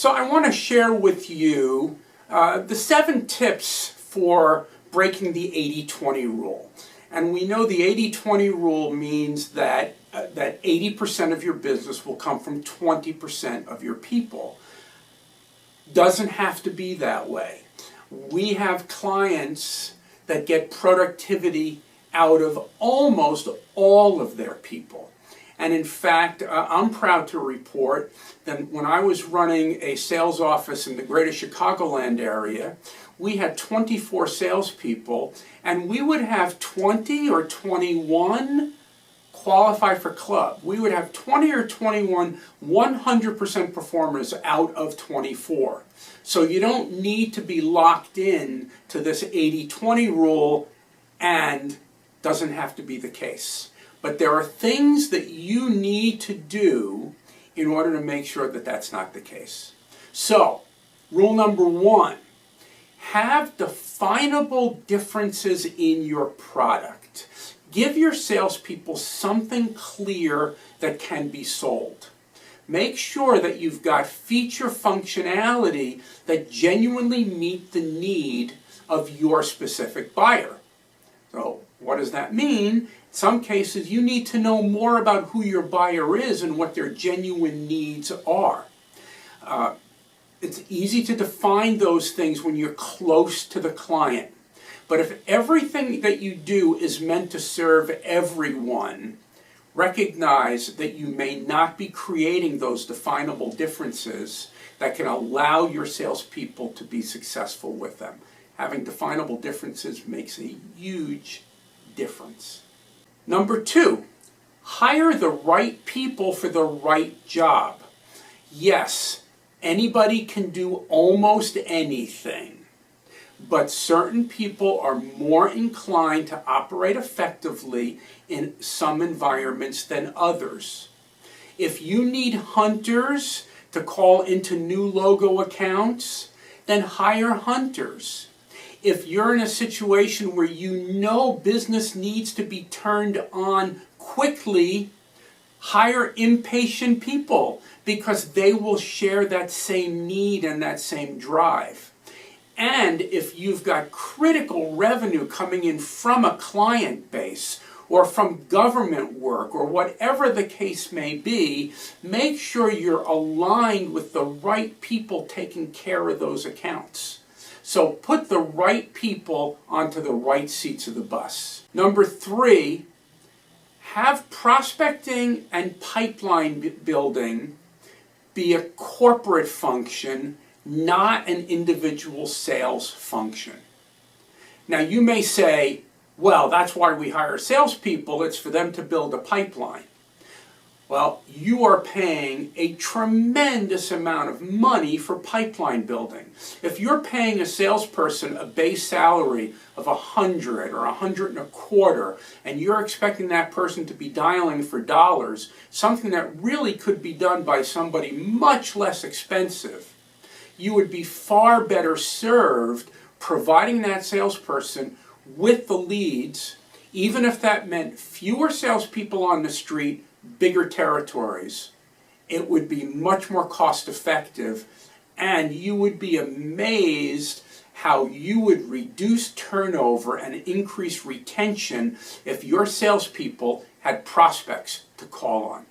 So I want to share with you the 7 tips for breaking the 80-20 rule. And we know the 80-20 rule means that 80% of your business will come from 20% of your people. Doesn't have to be that way. We have clients that get productivity out of almost all of their people. And in fact, I'm proud to report that when I was running a sales office in the greater Chicagoland area, we had 24 salespeople, and we would have 20 or 21 qualify for club. We would have 20 or 21 100% performers out of 24. So you don't need to be locked in to this 80-20 rule, and doesn't have to be the case. But there are things that you need to do in order to make sure that that's not the case. So, rule number 1, have definable differences in your product. Give your salespeople something clear that can be sold. Make sure that you've got feature functionality that genuinely meet the need of your specific buyer. So, what does that mean? In some cases, you need to know more about who your buyer is and what their genuine needs are. It's easy to define those things when you're close to the client. But if everything that you do is meant to serve everyone, recognize that you may not be creating those definable differences that can allow your salespeople to be successful with them. Having definable differences makes a huge difference. Number 2, hire the right people for the right job. Yes, anybody can do almost anything, but certain people are more inclined to operate effectively in some environments than others. If you need hunters to call into new logo accounts, then hire hunters. If you're in a situation where you know business needs to be turned on quickly, hire impatient people because they will share that same need and that same drive. And if you've got critical revenue coming in from a client base or from government work or whatever the case may be, make sure you're aligned with the right people taking care of those accounts. So put the right people onto the right seats of the bus. Number 3, have prospecting and pipeline building be a corporate function, not an individual sales function. Now you may say, well, that's why we hire salespeople, it's for them to build a pipeline. Well, you are paying a tremendous amount of money for pipeline building. If you're paying a salesperson a base salary of $100 or $125, and you're expecting that person to be dialing for dollars, something that really could be done by somebody much less expensive, you would be far better served providing that salesperson with the leads, even if that meant fewer salespeople on the street, bigger territories. It would be much more cost effective, and you would be amazed how you would reduce turnover and increase retention if your salespeople had prospects to call on.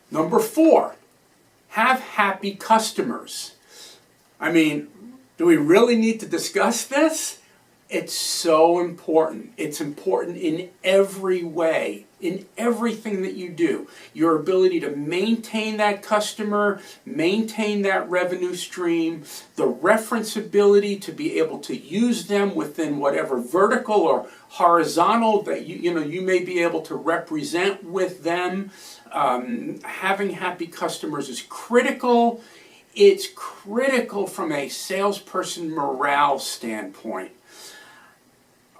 Number 4, have happy customers. I mean, do we really need to discuss this? It's so important. It's important in every way, in everything that you do. Your ability to maintain that customer, maintain that revenue stream, the referenceability to be able to use them within whatever vertical or horizontal that you may be able to represent with them. Having happy customers is critical. It's critical from a salesperson morale standpoint.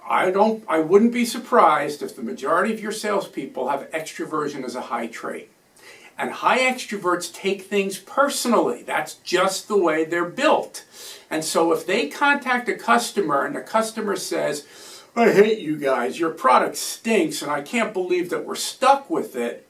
I wouldn't be surprised if the majority of your salespeople have extroversion as a high trait. And high extroverts take things personally. That's just the way they're built. And so if they contact a customer and the customer says, I hate you guys, your product stinks and I can't believe that we're stuck with it,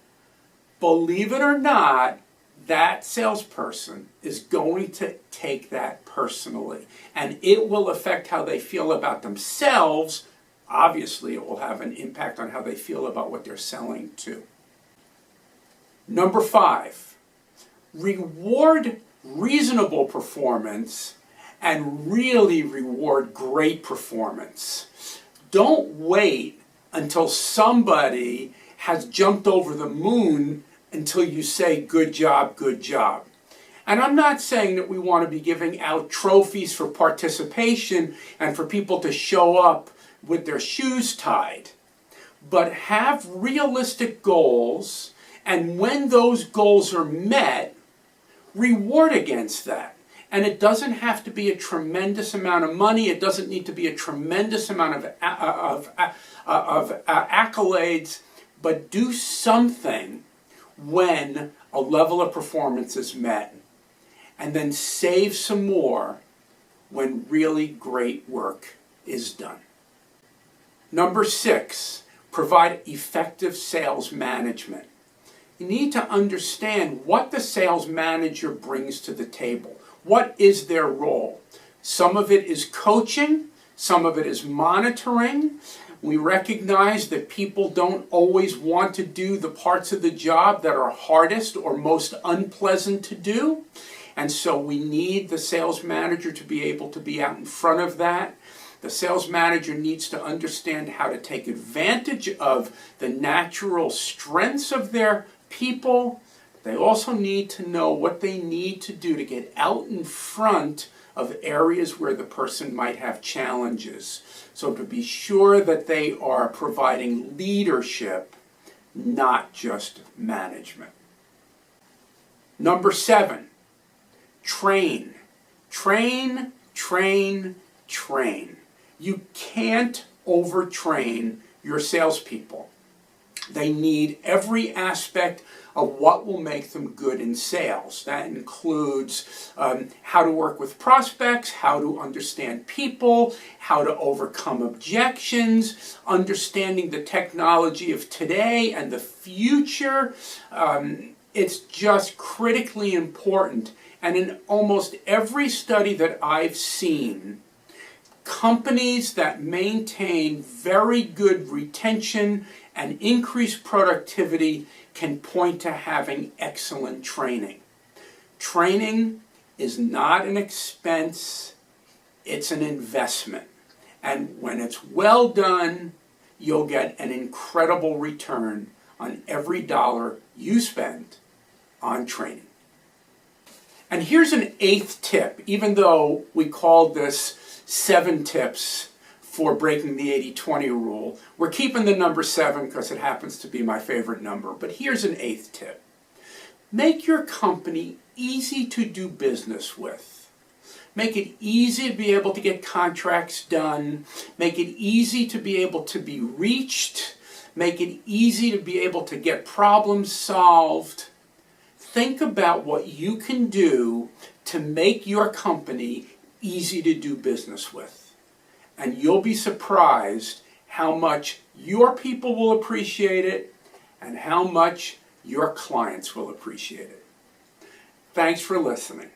believe it or not, that salesperson is going to take that personally, and it will affect how they feel about themselves. Obviously, it will have an impact on how they feel about what they're selling to. Number 5, reward reasonable performance and really reward great performance. Don't wait until somebody has jumped over the moon until you say, good job, good job. And I'm not saying that we want to be giving out trophies for participation and for people to show up with their shoes tied, but have realistic goals, and when those goals are met, reward against that. And it doesn't have to be a tremendous amount of money. It doesn't need to be a tremendous amount of accolades, but do something when a level of performance is met, and then save some more when really great work is done. Number 6, provide effective sales management. You need to understand what the sales manager brings to the table. What is their role? Some of it is coaching, some of it is monitoring. We recognize that people don't always want to do the parts of the job that are hardest or most unpleasant to do. And so we need the sales manager to be able to be out in front of that. The sales manager needs to understand how to take advantage of the natural strengths of their people. They also need to know what they need to do to get out in front of areas where the person might have challenges. So to be sure that they are providing leadership, not just management. Number 7, train. Train, train, train. You can't overtrain your salespeople. They need every aspect of what will make them good in sales. That includes how to work with prospects, how to understand people, how to overcome objections, understanding the technology of today and the future. It's just critically important. And in almost every study that I've seen, companies that maintain very good retention and increased productivity can point to having excellent training. Training is not an expense, it's an investment. And when it's well done, you'll get an incredible return on every dollar you spend on training. And here's an 8th tip, even though we called this 7 tips for breaking the 80-20 rule. We're keeping the number 7 because it happens to be my favorite number. But here's an 8th tip. Make your company easy to do business with. Make it easy to be able to get contracts done. Make it easy to be able to be reached. Make it easy to be able to get problems solved. Think about what you can do to make your company easy to do business with. And you'll be surprised how much your people will appreciate it and how much your clients will appreciate it. Thanks for listening.